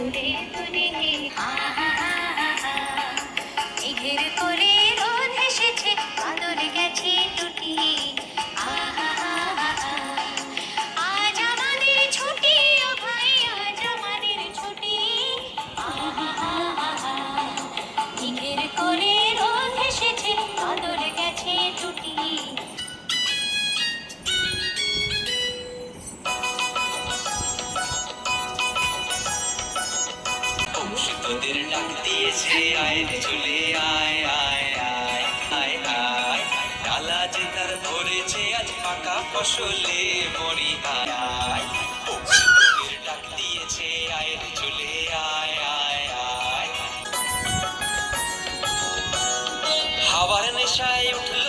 তুলে তুলে মেঘের কোলে রোদ এসেছে, বাদল গেছে টুটি। আজ আমাদের ছুটি, ও ভাই আজ আমাদের ছুটি। মেঘের কোলে রোদ এসেছে, বাদল গেছে টুটি। তোদের ডাক দিয়েছে, আয় রে চলে আয় আয় আয় আয় আয়। ডালা যে তার ধরেছে আজ পাকা ফসলে মরি আয় আয়। তোদের ডাক দিয়েছে, আয় রে চলে আয় আয় আয়। হাওয়ার নেশায় উঠল